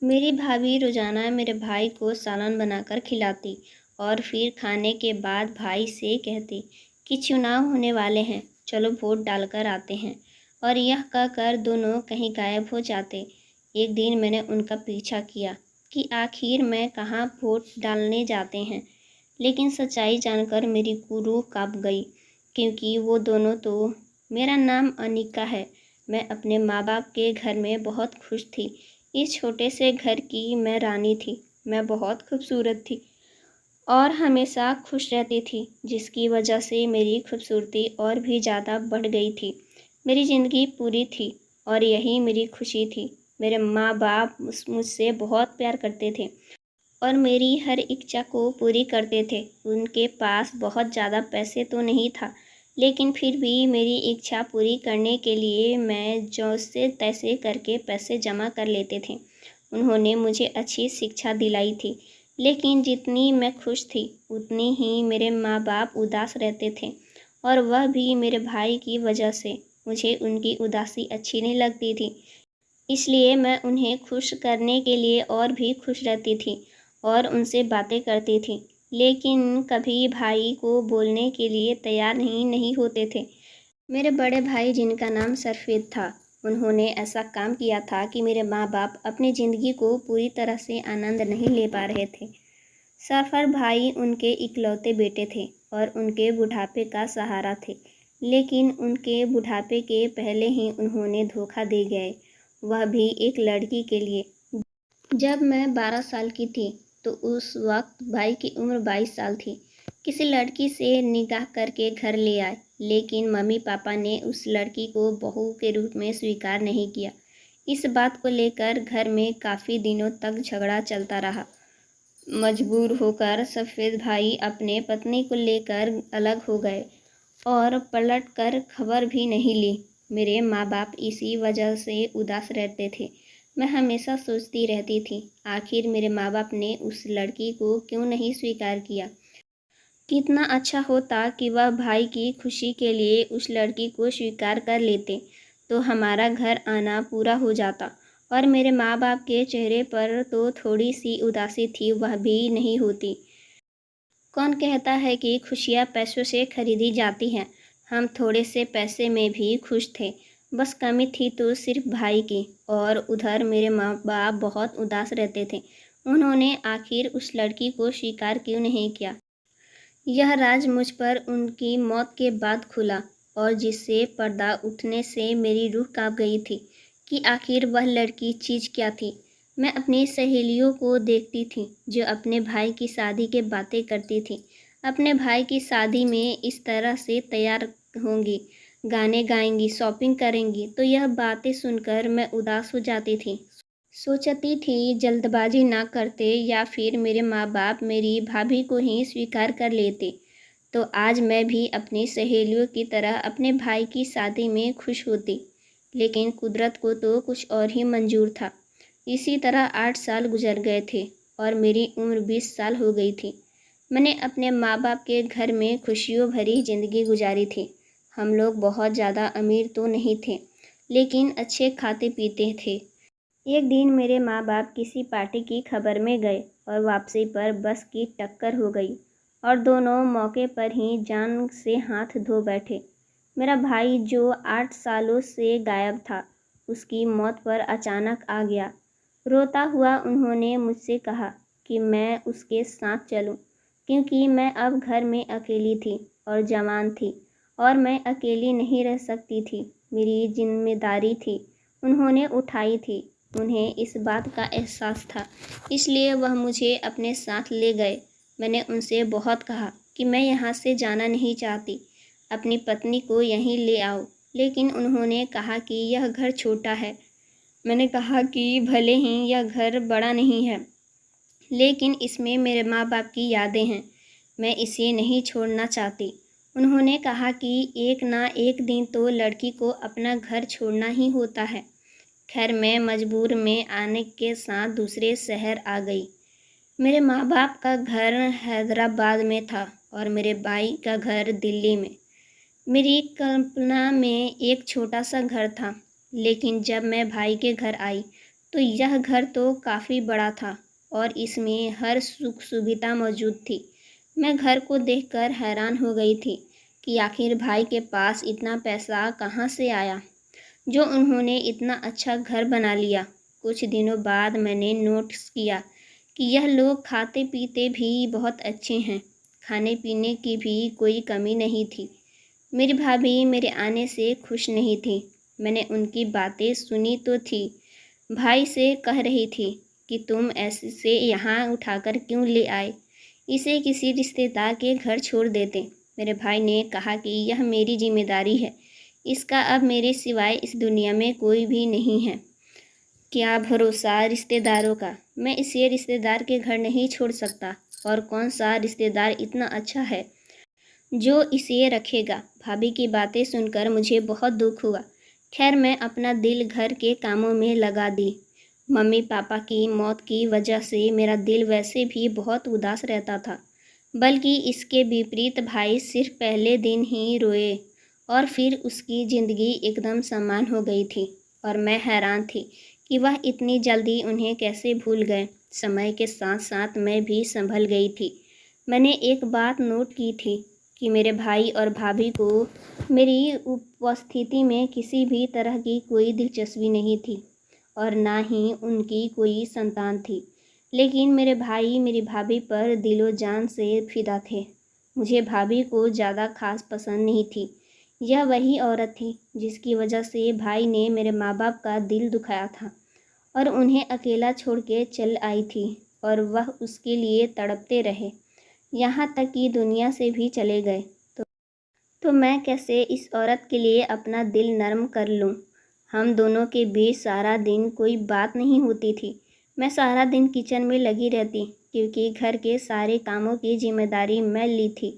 मेरी भाभी रोज़ाना मेरे भाई को सालन बनाकर खिलाती और फिर खाने के बाद भाई से कहती कि चुनाव होने वाले हैं, चलो वोट डालकर आते हैं। और यह कहकर दोनों कहीं गायब हो जाते। एक दिन मैंने उनका पीछा किया कि आखिर में कहाँ वोट डालने जाते हैं, लेकिन सच्चाई जानकर मेरी रूह कांप गई, क्योंकि वो दोनों तो। मेरा नाम अनिका है। मैं अपने माँ बाप के घर में बहुत खुश थी। इस छोटे से घर की मैं रानी थी। मैं बहुत खूबसूरत थी और हमेशा खुश रहती थी, जिसकी वजह से मेरी खूबसूरती और भी ज़्यादा बढ़ गई थी। मेरी ज़िंदगी पूरी थी और यही मेरी खुशी थी। मेरे माँ बाप मुझसे बहुत प्यार करते थे और मेरी हर इच्छा को पूरी करते थे। उनके पास बहुत ज़्यादा पैसे तो नहीं था, लेकिन फिर भी मेरी इच्छा पूरी करने के लिए मैं जैसे तैसे करके पैसे जमा कर लेते थे। उन्होंने मुझे अच्छी शिक्षा दिलाई थी, लेकिन जितनी मैं खुश थी उतनी ही मेरे माँ बाप उदास रहते थे, और वह भी मेरे भाई की वजह से। मुझे उनकी उदासी अच्छी नहीं लगती थी, इसलिए मैं उन्हें खुश करने के लिए और भी खुश रहती थी और उनसे बातें करती थी, लेकिन कभी भाई को बोलने के लिए तैयार नहीं होते थे। मेरे बड़े भाई, जिनका नाम सरफेद था, उन्होंने ऐसा काम किया था कि मेरे माँ बाप अपनी ज़िंदगी को पूरी तरह से आनंद नहीं ले पा रहे थे। सरफर भाई उनके इकलौते बेटे थे और उनके बुढ़ापे का सहारा थे, लेकिन उनके बुढ़ापे के पहले ही उन्होंने धोखा दे गए, वह भी एक लड़की के लिए। जब मैं 12 साल की थी तो उस वक्त भाई की उम्र 22 साल थी। किसी लड़की से निकाह करके घर ले आए, लेकिन मम्मी पापा ने उस लड़की को बहू के रूप में स्वीकार नहीं किया। इस बात को लेकर घर में काफ़ी दिनों तक झगड़ा चलता रहा। मजबूर होकर सफ़ेद भाई अपने पत्नी को लेकर अलग हो गए और पलट कर खबर भी नहीं ली। मेरे माँ बाप इसी वजह से उदास रहते थे। मैं हमेशा सोचती रहती थी, आखिर मेरे माँ बाप ने उस लड़की को क्यों नहीं स्वीकार किया। कितना अच्छा होता कि वह भाई की खुशी के लिए उस लड़की को स्वीकार कर लेते, तो हमारा घर आना पूरा हो जाता। और मेरे माँ बाप के चेहरे पर तो थोड़ी सी उदासी थी, वह भी नहीं होती। कौन कहता है कि खुशियाँ पैसों से खरीदी जाती हैं। हम थोड़े से पैसे में भी खुश थे, बस कमी थी तो सिर्फ भाई की। और उधर मेरे माँ बाप बहुत उदास रहते थे। उन्होंने आखिर उस लड़की को स्वीकार क्यों नहीं किया। यह राज मुझ पर उनकी मौत के बाद खुला, और जिससे पर्दा उठने से मेरी रूह कांप गई थी कि आखिर वह लड़की चीज़ क्या थी। मैं अपनी सहेलियों को देखती थी जो अपने भाई की शादी के बातें करती थी। अपने भाई की शादी में इस तरह से तैयार होंगी, गाने गाएंगी, शॉपिंग करेंगी, तो यह बातें सुनकर मैं उदास हो जाती थी। सोचती थी जल्दबाजी ना करते या फिर मेरे माँ बाप मेरी भाभी को ही स्वीकार कर लेते, तो आज मैं भी अपनी सहेलियों की तरह अपने भाई की शादी में खुश होती। लेकिन कुदरत को तो कुछ और ही मंजूर था। इसी तरह 8 साल गुजर गए थे और मेरी उम्र 20 साल हो गई थी। मैंने अपने माँ बाप के घर में खुशियों भरी ज़िंदगी गुजारी थी। हम लोग बहुत ज़्यादा अमीर तो नहीं थे, लेकिन अच्छे खाते पीते थे। एक दिन मेरे माँ बाप किसी पार्टी की खबर में गए और वापसी पर बस की टक्कर हो गई और दोनों मौके पर ही जान से हाथ धो बैठे। मेरा भाई जो 8 सालों से गायब था, उसकी मौत पर अचानक आ गया। रोता हुआ उन्होंने मुझसे कहा कि मैं उसके साथ चलूं, क्योंकि मैं अब घर में अकेली थी और जवान थी और मैं अकेली नहीं रह सकती थी। मेरी जिम्मेदारी थी, उन्होंने उठाई थी। उन्हें इस बात का एहसास था, इसलिए वह मुझे अपने साथ ले गए। मैंने उनसे बहुत कहा कि मैं यहाँ से जाना नहीं चाहती, अपनी पत्नी को यहीं ले आओ, लेकिन उन्होंने कहा कि यह घर छोटा है। मैंने कहा कि भले ही यह घर बड़ा नहीं है, लेकिन इसमें मेरे माँ बाप की यादें हैं, मैं इसे नहीं छोड़ना चाहती। उन्होंने कहा कि एक ना एक दिन तो लड़की को अपना घर छोड़ना ही होता है। खैर, मैं मजबूर में आने के साथ दूसरे शहर आ गई। मेरे माँ बाप का घर हैदराबाद में था और मेरे भाई का घर दिल्ली में। मेरी कल्पना में एक छोटा सा घर था, लेकिन जब मैं भाई के घर आई तो यह घर तो काफ़ी बड़ा था और इसमें हर सुख सुविधा मौजूद थी। मैं घर को देखकर हैरान हो गई थी कि आखिर भाई के पास इतना पैसा कहाँ से आया जो उन्होंने इतना अच्छा घर बना लिया। कुछ दिनों बाद मैंने नोटिस किया कि यह लोग खाते पीते भी बहुत अच्छे हैं। खाने पीने की भी कोई कमी नहीं थी। मेरी भाभी मेरे आने से खुश नहीं थी। मैंने उनकी बातें सुनी तो थी। भाई से कह रही थी कि तुम ऐसे यहाँ उठाकर क्यों ले आए, इसे किसी रिश्तेदार के घर छोड़ देते। मेरे भाई ने कहा कि यह मेरी जिम्मेदारी है, इसका अब मेरे सिवाय इस दुनिया में कोई भी नहीं है। क्या भरोसा रिश्तेदारों का, मैं इसे रिश्तेदार के घर नहीं छोड़ सकता। और कौन सा रिश्तेदार इतना अच्छा है जो इसे रखेगा। भाभी की बातें सुनकर मुझे बहुत दुख हुआ। खैर मैं अपना दिल घर के कामों में लगा दी। मम्मी पापा की मौत की वजह से मेरा दिल वैसे भी बहुत उदास रहता था, बल्कि इसके विपरीत भाई सिर्फ पहले दिन ही रोए और फिर उसकी ज़िंदगी एकदम समान हो गई थी और मैं हैरान थी कि वह इतनी जल्दी उन्हें कैसे भूल गए। समय के साथ साथ मैं भी संभल गई थी। मैंने एक बात नोट की थी कि मेरे भाई और भाभी को मेरी उपस्थिति में किसी भी तरह की कोई दिलचस्पी नहीं थी और ना ही उनकी कोई संतान थी। लेकिन मेरे भाई मेरी भाभी पर दिलो जान से फिदा थे। मुझे भाभी को ज़्यादा खास पसंद नहीं थी। यह वही औरत थी जिसकी वजह से भाई ने मेरे माँ बाप का दिल दुखाया था और उन्हें अकेला छोड़ के चल आई थी और वह उसके लिए तड़पते रहे, यहाँ तक कि दुनिया से भी चले गए। तो मैं कैसे इस औरत के लिए अपना दिल नरम कर लूँ। हम दोनों के बीच सारा दिन कोई बात नहीं होती थी। मैं सारा दिन किचन में लगी रहती क्योंकि घर के सारे कामों की जिम्मेदारी मैं ली थी।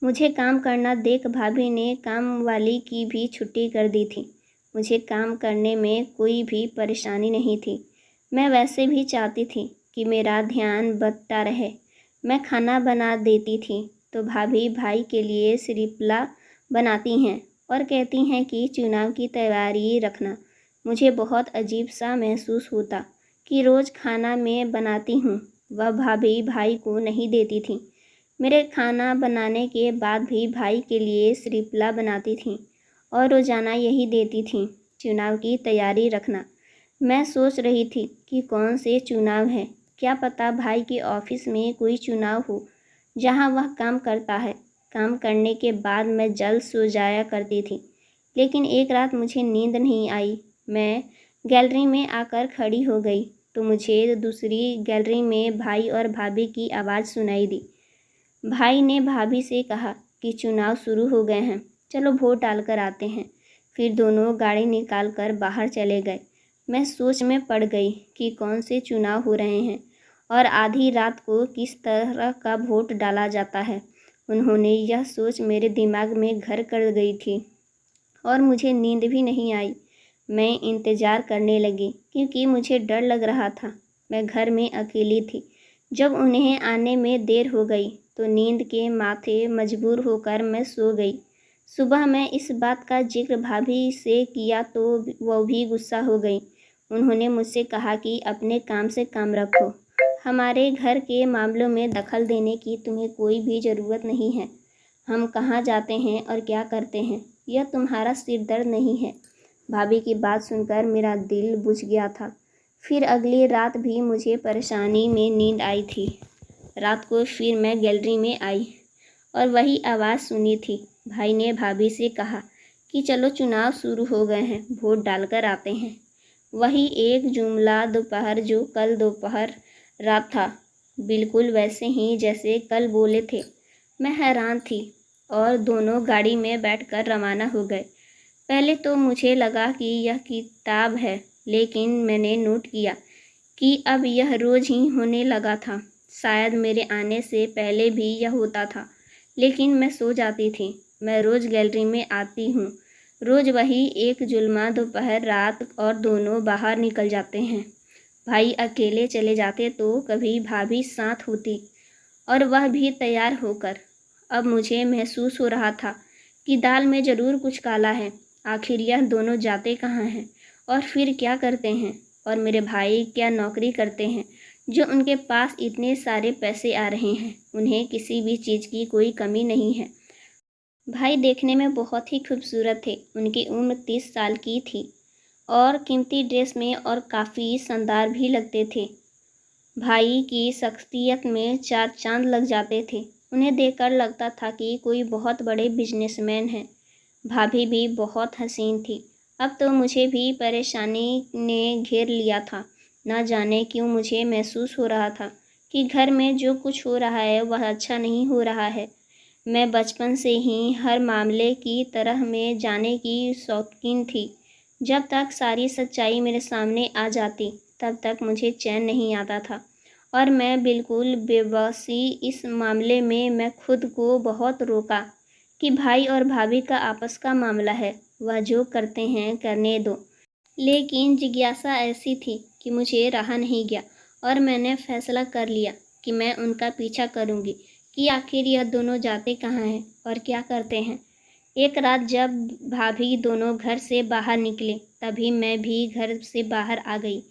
मुझे काम करना देख भाभी ने काम वाली की भी छुट्टी कर दी थी। मुझे काम करने में कोई भी परेशानी नहीं थी। मैं वैसे भी चाहती थी कि मेरा ध्यान बँटता रहे। मैं खाना बना देती थी तो भाभी भाई के लिए श्रीफला बनाती हैं और कहती हैं कि चुनाव की तैयारी रखना। मुझे बहुत अजीब सा महसूस होता कि रोज़ खाना मैं बनाती हूँ, वह भाभी भाई को नहीं देती थी। मेरे खाना बनाने के बाद भी भाई के लिए श्रीफला बनाती थी और रोज़ाना यही देती थी, चुनाव की तैयारी रखना। मैं सोच रही थी कि कौन से चुनाव हैं, क्या पता भाई के ऑफिस में कोई चुनाव हो जहाँ वह काम करता है। काम करने के बाद मैं जल्द सो जाया करती थी, लेकिन एक रात मुझे नींद नहीं आई। मैं गैलरी में आकर खड़ी हो गई तो मुझे दूसरी गैलरी में भाई और भाभी की आवाज़ सुनाई दी। भाई ने भाभी से कहा कि चुनाव शुरू हो गए हैं, चलो वोट डालकर आते हैं। फिर दोनों गाड़ी निकाल कर बाहर चले गए। मैं सोच में पड़ गई कि कौन से चुनाव हो रहे हैं और आधी रात को किस तरह का वोट डाला जाता है। उन्होंने यह सोच मेरे दिमाग में घर कर गई थी और मुझे नींद भी नहीं आई। मैं इंतज़ार करने लगी क्योंकि मुझे डर लग रहा था। मैं घर में अकेली थी। जब उन्हें आने में देर हो गई तो नींद के माथे मजबूर होकर मैं सो गई। सुबह मैं इस बात का जिक्र भाभी से किया तो वो भी गुस्सा हो गई। उन्होंने मुझसे कहा कि अपने काम से काम रखो, हमारे घर के मामलों में दखल देने की तुम्हें कोई भी ज़रूरत नहीं है। हम कहाँ जाते हैं और क्या करते हैं यह तुम्हारा सिर दर्द नहीं है। भाभी की बात सुनकर मेरा दिल बुझ गया था। फिर अगली रात भी मुझे परेशानी में नींद आई थी। रात को फिर मैं गैलरी में आई और वही आवाज़ सुनी थी। भाई ने भाभी से कहा कि चलो चुनाव शुरू हो गए हैं, वोट डालकर आते हैं। वही एक जुमला दोपहर जो कल दोपहर रात था, बिल्कुल वैसे ही जैसे कल बोले थे। मैं हैरान थी और दोनों गाड़ी में बैठकर रवाना हो गए। पहले तो मुझे लगा कि यह किताब है, लेकिन मैंने नोट किया कि अब यह रोज़ ही होने लगा था। शायद मेरे आने से पहले भी यह होता था, लेकिन मैं सो जाती थी। मैं रोज़ गैलरी में आती हूँ, रोज़ वही एक जुल्मा दोपहर रात और दोनों बाहर निकल जाते हैं। भाई अकेले चले जाते तो कभी भाभी साथ होती और वह भी तैयार होकर। अब मुझे महसूस हो रहा था कि दाल में ज़रूर कुछ काला है। आखिर यह दोनों जाते कहाँ हैं और फिर क्या करते हैं। और मेरे भाई क्या नौकरी करते हैं जो उनके पास इतने सारे पैसे आ रहे हैं। उन्हें किसी भी चीज़ की कोई कमी नहीं है। भाई देखने में बहुत ही खूबसूरत थे। उनकी उम्र 30 साल की थी और कीमती ड्रेस में और काफ़ी शानदार भी लगते थे। भाई की शख्सियत में चार चांद लग जाते थे। उन्हें देखकर लगता था कि कोई बहुत बड़े बिजनेसमैन हैं। भाभी भी बहुत हसीन थी। अब तो मुझे भी परेशानी ने घेर लिया था। न जाने क्यों मुझे महसूस हो रहा था कि घर में जो कुछ हो रहा है वह अच्छा नहीं हो रहा है। मैं बचपन से ही हर मामले की तरह में जाने की शौकीन थी। जब तक सारी सच्चाई मेरे सामने आ जाती तब तक मुझे चैन नहीं आता था और मैं बिल्कुल बेबसी इस मामले में मैं खुद को बहुत रोका कि भाई और भाभी का आपस का मामला है, वह जो करते हैं करने दो। लेकिन जिज्ञासा ऐसी थी कि मुझे रहा नहीं गया और मैंने फैसला कर लिया कि मैं उनका पीछा करूंगी कि आखिर यह दोनों जाते कहाँ हैं और क्या करते हैं। एक रात जब भाभी दोनों घर से बाहर निकले तभी मैं भी घर से बाहर आ गई।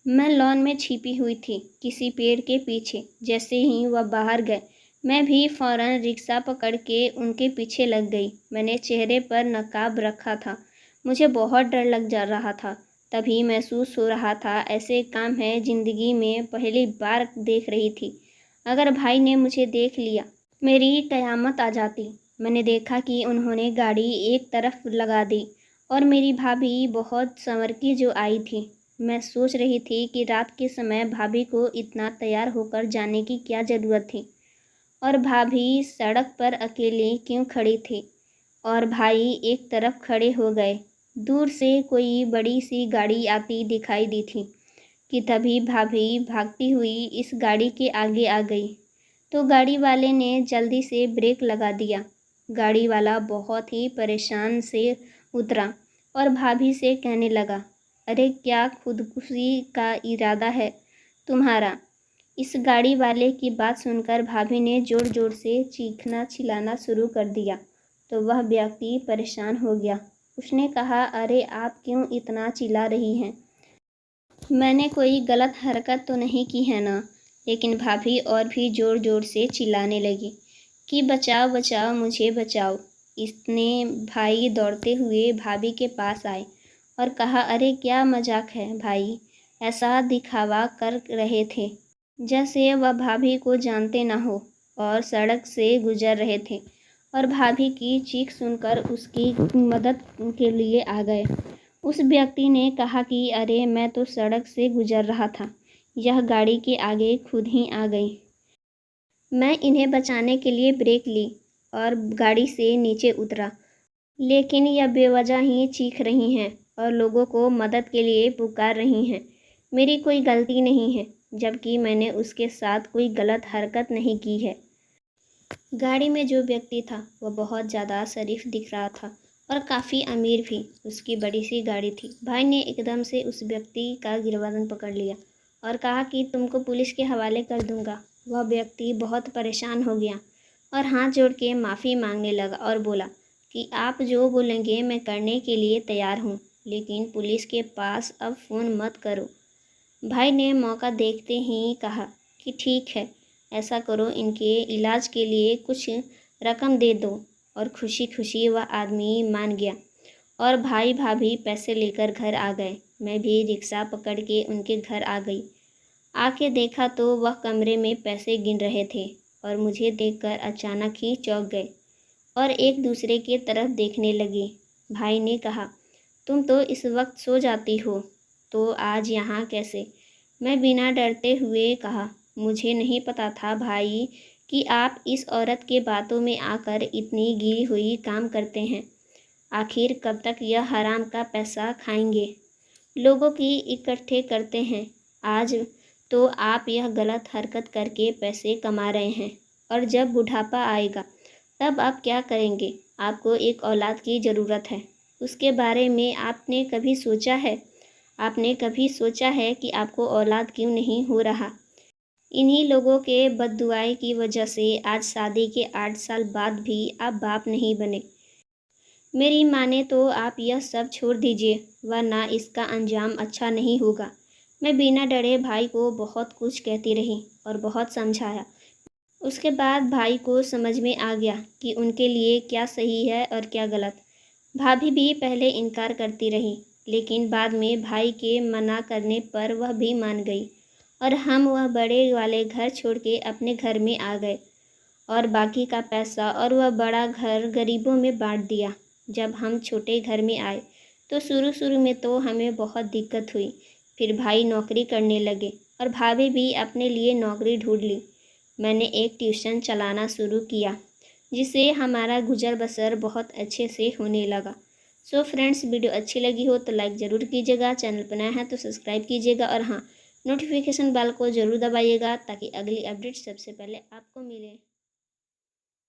मैं लॉन में छिपी हुई थी किसी पेड़ के पीछे। जैसे ही वह बाहर गए मैं भी फौरन रिक्शा पकड़ के उनके पीछे लग गई। मैंने चेहरे पर नकाब रखा था। मुझे बहुत डर लग जा रहा था। तभी महसूस हो रहा था ऐसे काम है ज़िंदगी में पहली बार देख रही थी। अगर भाई ने मुझे देख लिया मेरी कयामत आ जाती। मैंने देखा कि उन्होंने गाड़ी एक तरफ लगा दी और मेरी भाभी बहुत संवर की जो आई थी। मैं सोच रही थी कि रात के समय भाभी को इतना तैयार होकर जाने की क्या ज़रूरत थी और भाभी सड़क पर अकेले क्यों खड़ी थी और भाई एक तरफ खड़े हो गए। दूर से कोई बड़ी सी गाड़ी आती दिखाई दी थी कि तभी भाभी भागती हुई इस गाड़ी के आगे आ गई तो गाड़ी वाले ने जल्दी से ब्रेक लगा दिया। गाड़ी वाला बहुत ही परेशान से उतरा और भाभी से कहने लगा, अरे क्या खुदकुशी का इरादा है तुम्हारा। इस गाड़ी वाले की बात सुनकर भाभी ने ज़ोर ज़ोर से चीखना चिल्लाना शुरू कर दिया तो वह व्यक्ति परेशान हो गया। उसने कहा, अरे आप क्यों इतना चिल्ला रही हैं, मैंने कोई गलत हरकत तो नहीं की है ना। लेकिन भाभी और भी ज़ोर ज़ोर से चिल्लाने लगी कि बचाओ बचाओ मुझे बचाओ। इसने भाई दौड़ते हुए भाभी के पास आए और कहा, अरे क्या मजाक है भाई, ऐसा दिखावा कर रहे थे जैसे वह भाभी को जानते ना हो और सड़क से गुजर रहे थे और भाभी की चीख सुनकर उसकी मदद के लिए आ गए। उस व्यक्ति ने कहा कि अरे मैं तो सड़क से गुजर रहा था, यह गाड़ी के आगे खुद ही आ गई। मैं इन्हें बचाने के लिए ब्रेक ली और गाड़ी से नीचे उतरा, लेकिन यह बेवजह ही चीख रही हैं और लोगों को मदद के लिए पुकार रही हैं। मेरी कोई गलती नहीं है जबकि मैंने उसके साथ कोई गलत हरकत नहीं की है। गाड़ी में जो व्यक्ति था वह बहुत ज़्यादा शरीफ दिख रहा था और काफ़ी अमीर भी। उसकी बड़ी सी गाड़ी थी। भाई ने एकदम से उस व्यक्ति का गिरबान पकड़ लिया और कहा कि तुमको पुलिस के हवाले कर दूंगा। वह व्यक्ति बहुत परेशान हो गया और हाथ जोड़ के माफ़ी मांगने लगा और बोला कि आप जो बोलेंगे मैं करने के लिए तैयार हूँ, लेकिन पुलिस के पास अब फ़ोन मत करो। भाई ने मौका देखते ही कहा कि ठीक है, ऐसा करो, इनके इलाज के लिए कुछ रकम दे दो। और खुशी खुशी वह आदमी मान गया और भाई भाभी पैसे लेकर घर आ गए। मैं भी रिक्शा पकड़ के उनके घर आ गई। आके देखा तो वह कमरे में पैसे गिन रहे थे और मुझे देखकर अचानक ही चौंक गए और एक दूसरे की तरफ देखने लगे। भाई ने कहा, तुम तो इस वक्त सो जाती हो, तो आज यहाँ कैसे। मैं बिना डरते हुए कहा, मुझे नहीं पता था भाई कि आप इस औरत के बातों में आकर इतनी गिरी हुई काम करते हैं। आखिर कब तक यह हराम का पैसा खाएंगे, लोगों की इकट्ठे करते हैं। आज तो आप यह गलत हरकत करके पैसे कमा रहे हैं और जब बुढ़ापा आएगा तब आप क्या करेंगे। आपको एक औलाद की ज़रूरत है, उसके बारे में आपने कभी सोचा है? आपने कभी सोचा है कि आपको औलाद क्यों नहीं हो रहा। इन्हीं लोगों के बद्दुआएं की वजह से आज शादी के 8 साल बाद भी आप बाप नहीं बने। मेरी माने तो आप यह सब छोड़ दीजिए, वरना इसका अंजाम अच्छा नहीं होगा। मैं बिना डरे भाई को बहुत कुछ कहती रही और बहुत समझाया। उसके बाद भाई को समझ में आ गया कि उनके लिए क्या सही है और क्या गलत। भाभी भी पहले इनकार करती रही, लेकिन बाद में भाई के मना करने पर वह भी मान गई और हम वह बड़े वाले घर छोड़ के अपने घर में आ गए और बाकी का पैसा और वह बड़ा घर गरीबों में बांट दिया। जब हम छोटे घर में आए तो शुरू में तो हमें बहुत दिक्कत हुई। फिर भाई नौकरी करने लगे और भाभी भी अपने लिए नौकरी ढूंढ ली। मैंने एक ट्यूशन चलाना शुरू किया, जिससे हमारा गुजर बसर बहुत अच्छे से होने लगा। सो फ्रेंड्स, वीडियो अच्छी लगी हो तो लाइक ज़रूर कीजिएगा, चैनल पर नया है तो सब्सक्राइब कीजिएगा और हाँ, नोटिफिकेशन बेल को ज़रूर दबाइएगा ताकि अगली अपडेट सबसे पहले आपको मिले।